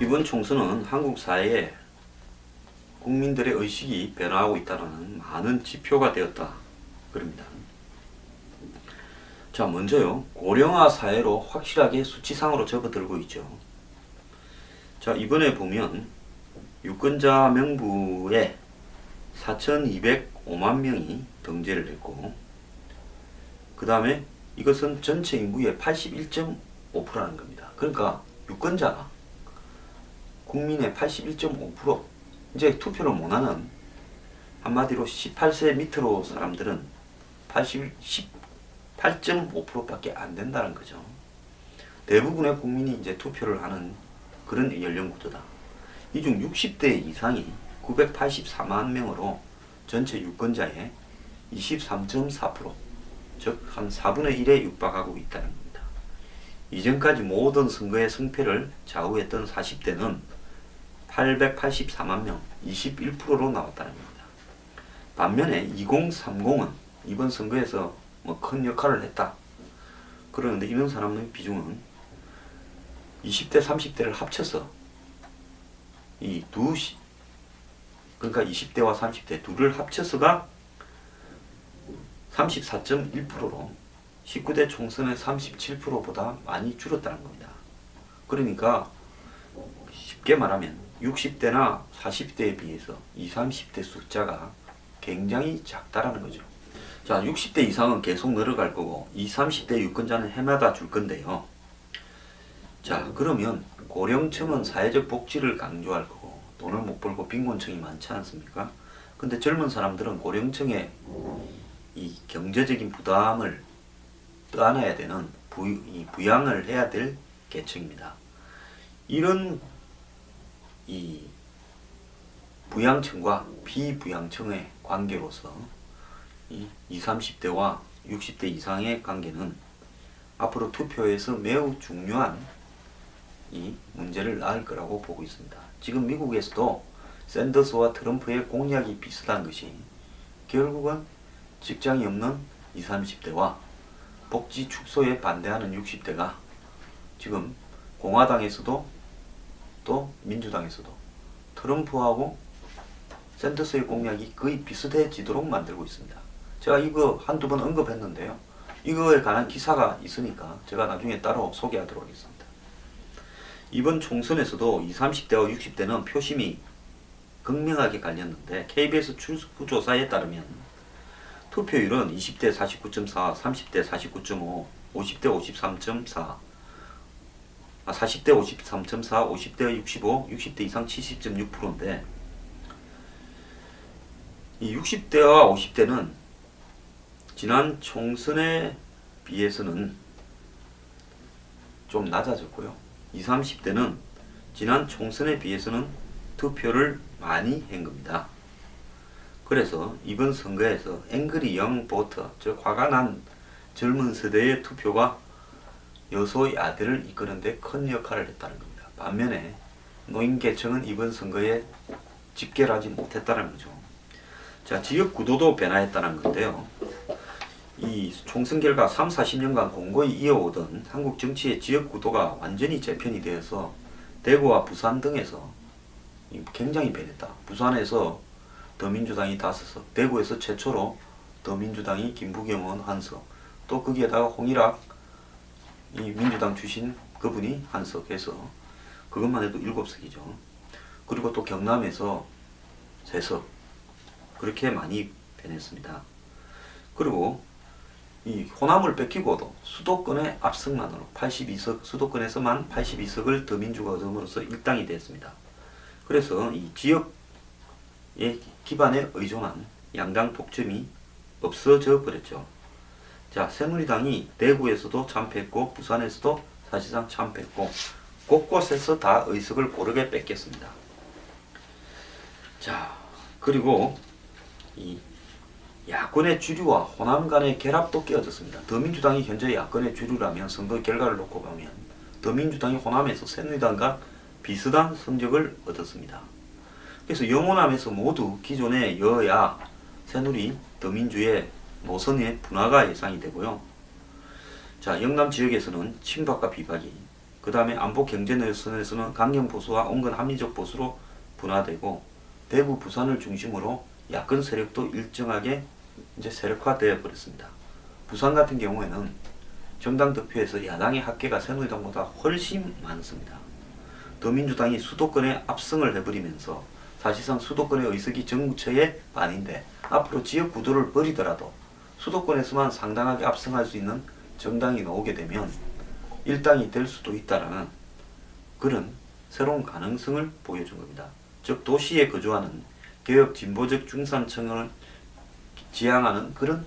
이번 총선은 한국 사회에 국민들의 의식이 변화하고 있다는 많은 지표가 되었다 그럽니다. 자, 먼저요, 고령화 사회로 확실하게 수치상으로 접어들고 있죠. 자, 이번에 보면 유권자 명부에 4,205만 명이 등재를 했고, 그 다음에 이것은 전체 인구의 81.5%라는 겁니다. 그러니까 유권자가 국민의 81.5%, 이제 투표를 못하는, 한마디로 18세 밑으로 사람들은 18.5%밖에 안 된다는 거죠. 대부분의 국민이 이제 투표를 하는 그런 연령 구조다. 이 중 60대 이상이 984만 명으로 전체 유권자의 23.4%, 즉 한 4분의 1에 육박하고 있다는 겁니다. 이전까지 모든 선거의 승패를 좌우했던 40대는 884만 명, 21%로 나왔다는 겁니다. 반면에 2030은 이번 선거에서 큰 역할을 했다. 그러는데 이런 사람의 비중은 20대, 30대를 합쳐서 그러니까 20대와 30대 둘을 합쳐서가 34.1%로 19대 총선의 37%보다 많이 줄었다는 겁니다. 그러니까 쉽게 말하면 60대나 40대에 비해서 20, 30대 숫자가 굉장히 작다라는 거죠. 자, 60대 이상은 계속 늘어갈 거고 20, 30대 유권자는 해마다 줄 건데요. 자, 그러면 고령층은 사회적 복지를 강조할 거고 돈을 못 벌고 빈곤층이 많지 않습니까? 근데 젊은 사람들은 고령층의 이 경제적인 부담을 떠안아야 되는 부양을 해야 될 계층입니다. 이런 이 부양층과 비부양층의 관계로서 이 20, 30대와 60대 이상의 관계는 앞으로 투표에서 매우 중요한 이 문제를 낳을 거라고 보고 있습니다. 지금 미국에서도 샌더스와 트럼프의 공약이 비슷한 것이 결국은 직장이 없는 20, 30대와 복지 축소에 반대하는 60대가 지금 공화당에서도 또 민주당에서도 트럼프하고 샌더스의 공약이 거의 비슷해지도록 만들고 있습니다. 제가 이거 한두 번 언급했는데요. 이거에 관한 기사가 있으니까 제가 나중에 따로 소개하도록 하겠습니다. 이번 총선에서도 20, 30대와 60대는 표심이 극명하게 갈렸는데 KBS 출구조사에 따르면 투표율은 20대 49.4, 30대 49.5, 50대 53.4, 40대 53.4, 50대 65, 60대 이상 70.6%인데 이 60대와 50대는 지난 총선에 비해서는 좀 낮아졌고요. 20, 30대는 지난 총선에 비해서는 투표를 많이 한 겁니다. 그래서 이번 선거에서 앵그리 영 보터, 즉 화가 난 젊은 세대의 투표가 여소 야대를 이끄는 데 큰 역할을 했다는 겁니다. 반면에 노인계층은 이번 선거에 집결하지 못했다는 거죠. 자, 지역 구도도 변화했다는 건데요. 이 총선 결과 3, 40년간 공고히 이어오던 한국 정치의 지역 구도가 완전히 재편이 되어서 대구와 부산 등에서 굉장히 변했다. 부산에서 더민주당이 5석, 대구에서 최초로 더민주당이 김부겸 의원 1석, 또 거기에다가 홍일학 이 민주당 출신 그분이 1석 해서 그것만 해도 7석이죠. 그리고 또 경남에서 3석, 그렇게 많이 변했습니다. 그리고 이 호남을 뺏기고도 수도권의 압승만으로 82석, 수도권에서만 82석을 더민주가 얻음으로써 일당이 됐습니다. 그래서 이 지역의 기반에 의존한 양당 독점이 없어져 버렸죠. 자, 새누리당이 대구에서도 참패했고 부산에서도 사실상 참패했고 곳곳에서 다 의석을 고르게 뺏겼습니다. 자, 그리고 이 야권의 주류와 호남 간의 결합도 깨어졌습니다. 더민주당이 현재 야권의 주류라면 선거 결과를 놓고 보면 더민주당이 호남에서 새누리당과 비슷한 성적을 얻었습니다. 그래서 영호남에서 모두 기존의 여야, 새누리, 더민주의 노선의 분화가 예상이 되고요. 자, 영남 지역에서는 친박과 비박이, 그 그 다음에 안보 경제 노선에서는 강경 보수와 온건 합리적 보수로 분화되고 대구 부산을 중심으로 야권 세력도 일정하게 이제 세력화되어 버렸습니다. 부산 같은 경우에는 정당 득표에서 야당의 합계가 새누리당보다 훨씬 많습니다. 더민주당이 수도권에 압승을 해버리면서 사실상 수도권의 의석이 전국체의 반인데 앞으로 지역 구도를 버리더라도 수도권에서만 상당하게 압승할 수 있는 정당이 나오게 되면 일당이 될 수도 있다라는 그런 새로운 가능성을 보여준 겁니다. 즉 도시에 거주하는 개혁 진보적 중산층을 지향하는 그런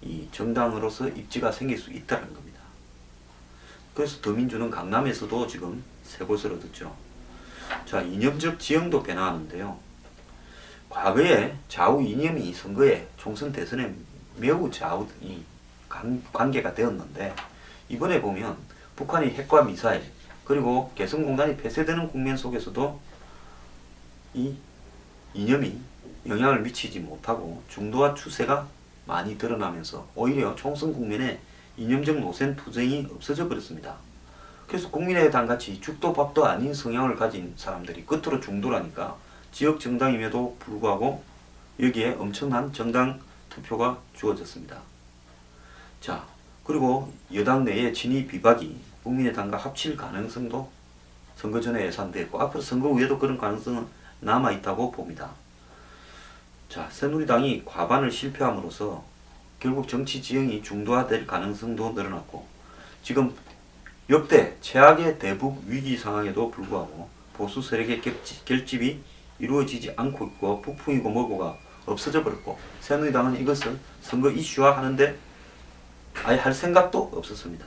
이 정당으로서 입지가 생길 수 있다는 겁니다. 그래서 더민주는 강남에서도 지금 세 곳을 얻었죠. 자, 이념적 지형도 변화하는데요. 과거에 좌우 이념이 선거에 총선 대선에 매우 좌우 관계가 되었는데 이번에 보면 북한이 핵과 미사일 그리고 개성공단이 폐쇄되는 국면 속에서도 이 이념이 영향을 미치지 못하고 중도화 추세가 많이 드러나면서 오히려 총선 국면에 이념적 노선 투쟁이 없어져 버렸습니다. 그래서 국민의당 같이 죽도 밥도 아닌 성향을 가진 사람들이 끝으로 중도라니까 지역 정당임에도 불구하고 여기에 엄청난 정당 투표가 주어졌습니다. 자, 그리고 여당 내에 친이 비박이 국민의당과 합칠 가능성도 선거 전에 예상되고 앞으로 선거 후에도 그런 가능성은 남아있다고 봅니다. 자, 새누리당이 과반을 실패함으로써 결국 정치 지형이 중도화될 가능성도 늘어났고 지금 역대 최악의 대북 위기 상황에도 불구하고 보수 세력의 결집이 이루어지지 않고 있고 북풍이고 뭐고가 없어져 버렸고 새누리당은 이것을 선거 이슈화 하는데 아예 할 생각도 없었습니다.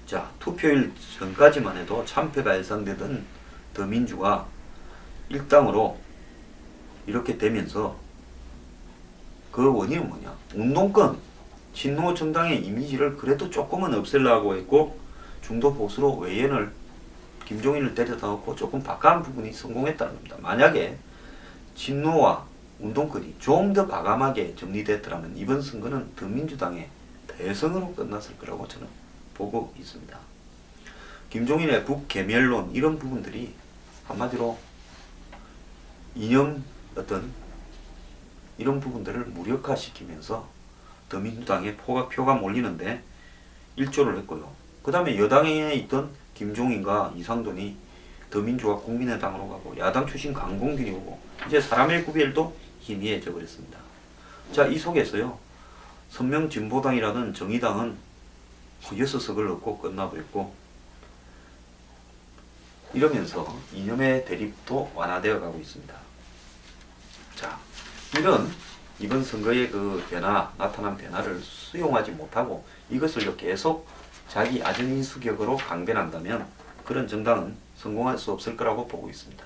자, 투표일 전까지만 해도 참패가 예상되던 더민주가 일당으로 이렇게 되면서 그 원인은 뭐냐? 운동권, 친노 정당의 이미지를 그래도 조금은 없애려고 했고 중도 보수로 외연을 김종인을 데려다 놓고 조금 바꿔한 부분이 성공했다는 겁니다. 만약에 친노와 운동권이 좀 더 과감하게 정리됐더라면 이번 선거는 더민주당의 대승으로 끝났을 거라고 저는 보고 있습니다. 김종인의 북개멸론 이런 부분들이 한마디로 이념 어떤 이런 부분들을 무력화시키면서 더민주당의 표가 몰리는데 일조를 했고요. 그 다음에 여당에 있던 김종인과 이상돈이 더민주와 국민의당으로 가고 야당 출신 강공길이 오고 이제 사람의 구별도 희미해져 버렸습니다. 자, 이 속에서요. 선명진보당이라는 정의당은 6석을 얻고 끝나버렸고 이러면서 이념의 대립도 완화되어 가고 있습니다. 자, 이런 이번 선거의 그 나타난 변화를 수용하지 못하고 이것을 계속 자기 아전인수격으로 강변한다면 그런 정당은 성공할 수 없을 거라고 보고 있습니다.